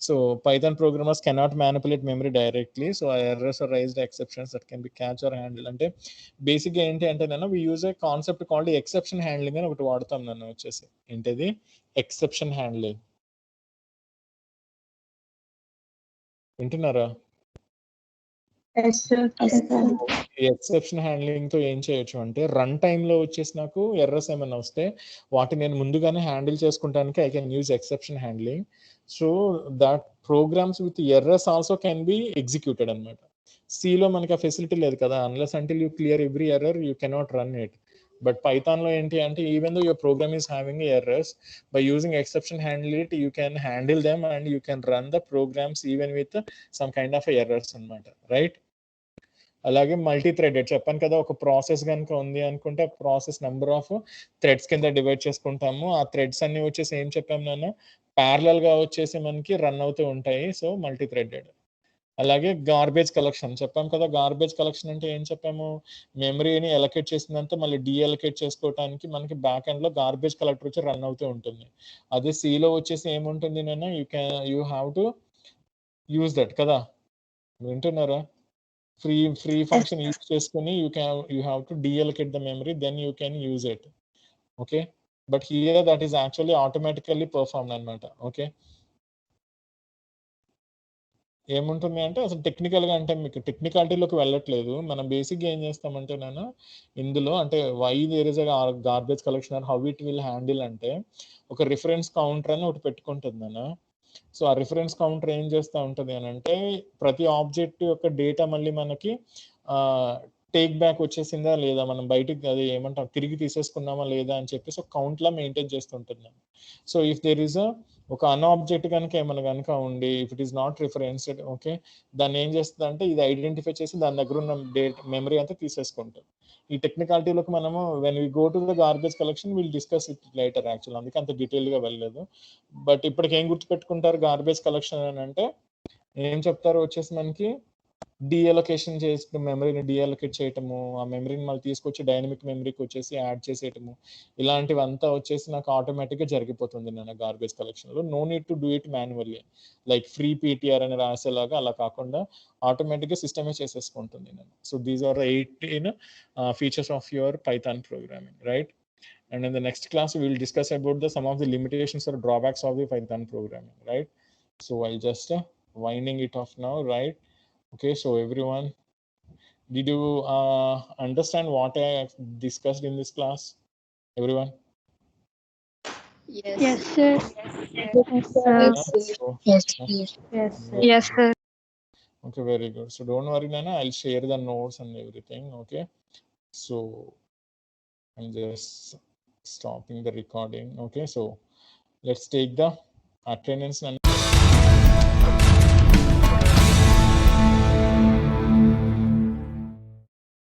So Python programmers cannot manipulate memory directly. So errors are raised exceptions that can be catch or handle. అంటే బేసిక్గా ఏంటి అంటే నన్ను we use a concept called exception handling అని ఒకటి వాడతాం నన్ను వచ్చేసి. ఏంటిది ఎక్సెప్షన్ హ్యాండ్లింగ్, వింటున్నారా? ఈ ఎక్సెప్షన్ హ్యాండ్లింగ్ తో ఏం చేయొచ్చు అంటే రన్ టైమ్ లో వచ్చేసి నాకు ఎర్రర్స్ ఏమైనా వస్తే వాటిని నేను ముందుగానే హ్యాండిల్ చేసుకుంటానికి I can use exception handling. So that programs with errors also can be executed అనమాట. సిలో మనకి ఆ ఫెసిలిటీ లేదు కదా. Unless until you clear every error you cannot run it. But Python లో ఏంటి అంటే even though your program is having errors, by using exception handle it you can handle them and you can run the programs even with some kind of errors అనమాట, right? అలాగే multi threaded చెప్పాను కదా. ఒక process కనుక ఉంది అనుకుంటే ఆ process number of threads కింద డివైడ్ చేసుకుంటాము. ఆ థ్రెడ్స్ అన్ని వచ్చేసి ఏం చెప్పాము నాన్న, ప్యారలల్ గా వచ్చేసి మనకి రన్ అవుతూ ఉంటాయి. So multi threaded. అలాగే గార్బేజ్ కలెక్షన్ చెప్పాం కదా. గార్బేజ్ కలెక్షన్ అంటే ఏం చెప్పాము, మెమరీని ఎలకేట్ చేసిందంతా మళ్ళీ డీఎలకేట్ చేసుకోవడానికి మనకి బ్యాక్ ఎండ్ లో గార్బేజ్ కలెక్టర్ వచ్చి రన్ అవుతూ ఉంటుంది. అదే సిలో వచ్చేసి ఏముంటుంది నాన్న, you have to use that కదా. వింటున్నారా? ఫ్రీ ఫంక్షన్ యూజ్ చేసుకుని you have to deallocate the memory, then you can use it. Okay, but here that is actually automatically performed అనమాట. ఓకే, ఏముంటుంది అంటే అసలు టెక్నికల్గా అంటే మీకు టెక్నికాలిటీలోకి వెళ్ళట్లేదు. మనం బేసిక్గా ఏం చేస్తామంటే నేను ఇందులో అంటే why there is a garbage collection or how it will handle అంటే ఒక రిఫరెన్స్ కౌంటర్ అని ఒకటి పెట్టుకుంటుంది నేను. సో ఆ రిఫరెన్స్ కౌంటర్ ఏం చేస్తూ ఉంటుంది అని అంటే ప్రతి ఆబ్జెక్ట్ యొక్క డేటా మళ్ళీ మనకి టేక్ బ్యాక్ వచ్చేసిందా లేదా, మనం బయటికి అది ఏమంటాం తిరిగి తీసేసుకున్నామా లేదా అని చెప్పేసి ఒక కౌంట్లా మెయింటైన్ చేస్తుంటున్నాం. సో ఇఫ్ దేర్ ఈస్ ఒక అన్ ఆబ్జెక్ట్ కనుక ఏమైనా కనుక ఉండి if it is not referenced, okay, దాన్ని ఏం చేస్తుంది అంటే ఇది ఐడెంటిఫై చేసి దాని దగ్గర ఉన్న మెమరీ అంతా తీసేసుకుంటుంది. ఈ టెక్నికాలిటీలోకి మనము when we go to the garbage collection will discuss it later actual, అందుకే అంత డీటెయిల్గా వెళ్ళలేదు. బట్ ఇప్పటికి ఏం గుర్తుపెట్టుకుంటారు గార్బేజ్ కలెక్షన్ అని అంటే ఏం చెప్తారు వచ్చేసి మనకి డీఅలొకేషన్ చేసిన మెమరీని డీఅలొకేట్ చేయటము, ఆ మెమరీని మళ్ళీ తీసుకొచ్చి డైనమిక్ మెమరీకి వచ్చేసి యాడ్ చేసేయటము, ఇలాంటివంతా వచ్చేసి నాకు ఆటోమేటిక్గా జరిగిపోతుంది నేను గార్బేజ్ కలెక్షన్లో. No need to do it manually like free PTR అని రాసేలాగా అలా కాకుండా ఆటోమేటిక్గా సిస్టమే చేసేసుకుంటుంది నేను. So these are 18 features of your Python programming, right? And in the next class we will discuss about some of the limitations or drawbacks of the Python programming, right? So I'll just winding it off now, right? Okay, so everyone, did you understand what I discussed in this class? Everyone? Yes. Yes, sir. Yes, sir. Yeah, so, Yes. Yes, sir. Yes, sir. Okay, very good. So don't worry, Nana, I'll share the notes and everything. Okay, so I'm just stopping the recording. Okay, so let's take the attendance.